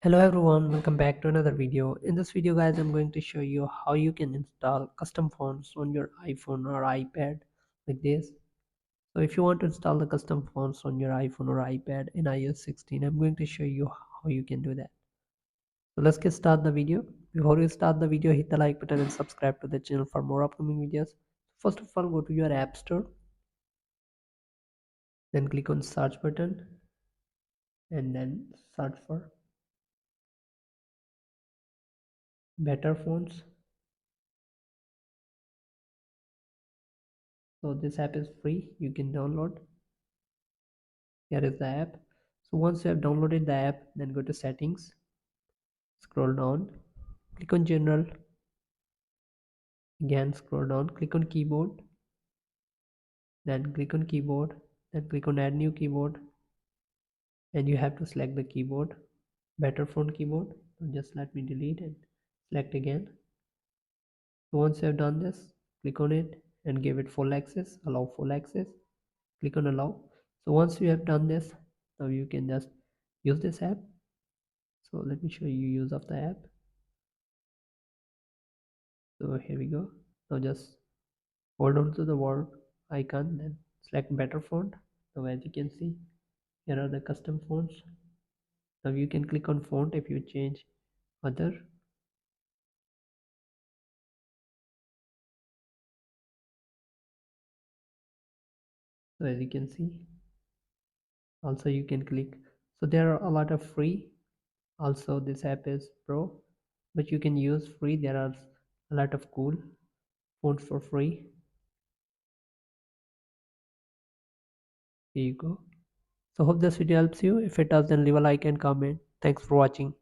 Hello everyone, welcome back to another video. In this video guys, I'm going to show you how you can install custom fonts on your iPhone or iPad like this. So if you want to install the custom fonts on your iPhone or iPad in iOS 16, I'm going to show you how you can do that. So let's get start the video. Before you start the video, hit the like button and subscribe to the channel for more upcoming videos. First of all, go to your app store, then click on search button and then search for better fonts. So this app is free, you can download. Here is the app. So once you have downloaded the app, then go to settings, scroll down, click on general, again scroll down, click on keyboard, then click on keyboard, then click on add new keyboard, and you have to select the keyboard, better font keyboard. So just let me delete and select again. So once you have done this, click on it and give it full access, allow full access, click on allow. So once you have done this, now you can just use this app. So let me show you use of the app. So here we go. Now just hold on to the word icon, then select better font. Now as you can see, here are the custom fonts. Now you can click on font if you change other. So as you can see, also you can click. So there are a lot of free. Also this app is pro, but you can use free. There are a lot of cool fonts for free. Here you go. So hope this video helps you. If it does, then leave a like and comment. Thanks for watching.